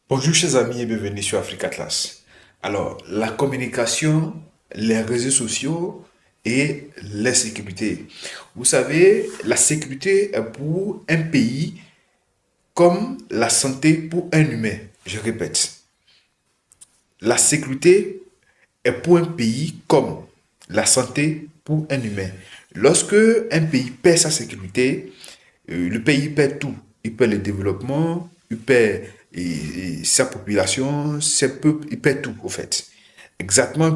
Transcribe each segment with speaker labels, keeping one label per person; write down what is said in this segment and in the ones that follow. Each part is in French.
Speaker 1: Bonjour chers amis et bienvenue sur Africa Atlas. Alors, la communication, les réseaux sociaux et la sécurité. Vous savez, la sécurité est pour un pays comme la santé pour un humain. Je répète, la sécurité est pour un pays comme la santé pour un humain. Lorsque un pays perd sa sécurité, le pays perd tout. Il perd le développement, il perd sa population, ses peuples, il perd tout, au fait. Exactement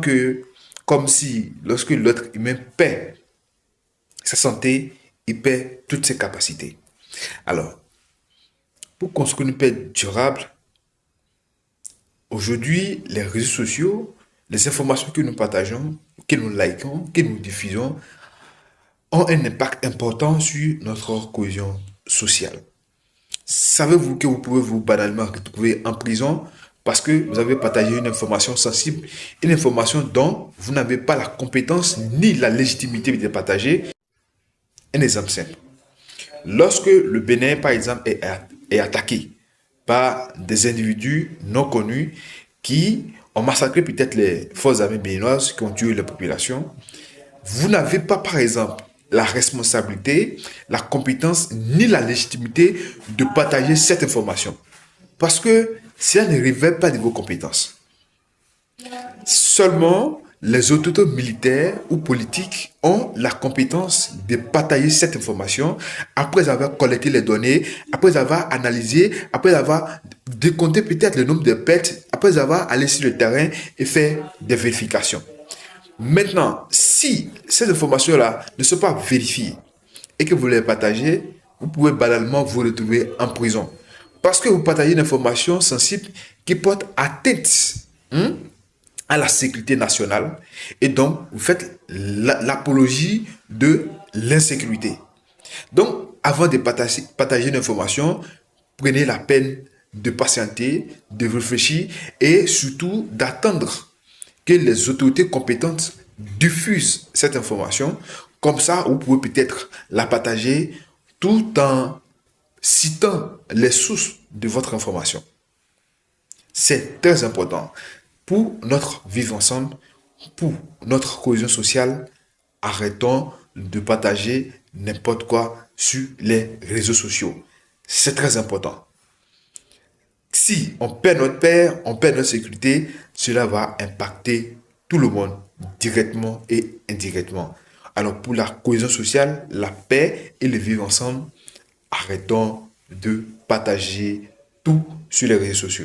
Speaker 1: comme si lorsque l'autre humain perd sa santé, il perd toutes ses capacités. Alors, pour construire une paix durable, aujourd'hui, les réseaux sociaux, les informations que nous partageons, que nous likons, que nous diffusons, ont un impact important sur notre cohésion sociale. Savez-vous que vous pouvez vous banalement retrouver en prison parce que vous avez partagé une information sensible, une information dont vous n'avez pas la compétence ni la légitimité de partager? Un exemple simple. Lorsque le Bénin, par exemple, est attaqué par des individus non connus qui ont massacré peut-être les forces armées béninoises, qui ont tué la population, vous n'avez pas, par exemple, la responsabilité, la compétence ni la légitimité de partager cette information. Parce que cela ne révèle pas de vos compétences. Seulement, les autorités militaires ou politiques ont la compétence de partager cette information après avoir collecté les données, après avoir analysé, après avoir décompté peut-être le nombre de pertes, après avoir allé sur le terrain et fait des vérifications. Maintenant, si ces informations-là ne sont pas vérifiées et que vous les partagez, vous pouvez banalement vous retrouver en prison. Parce que vous partagez une information sensible qui porte atteinte à la sécurité nationale et donc vous faites l'apologie de l'insécurité. Donc, avant de partager une information, prenez la peine de patienter, de réfléchir et surtout d'attendre que les autorités compétentes diffusent cette information. Comme ça, vous pouvez peut-être la partager tout en citant les sources de votre information. C'est très important pour notre vivre ensemble, pour notre cohésion sociale. Arrêtons de partager n'importe quoi sur les réseaux sociaux. C'est très important. Si on perd notre paix, on perd notre sécurité, cela va impacter tout le monde, directement et indirectement. Alors pour la cohésion sociale, la paix et le vivre ensemble, arrêtons de partager tout sur les réseaux sociaux.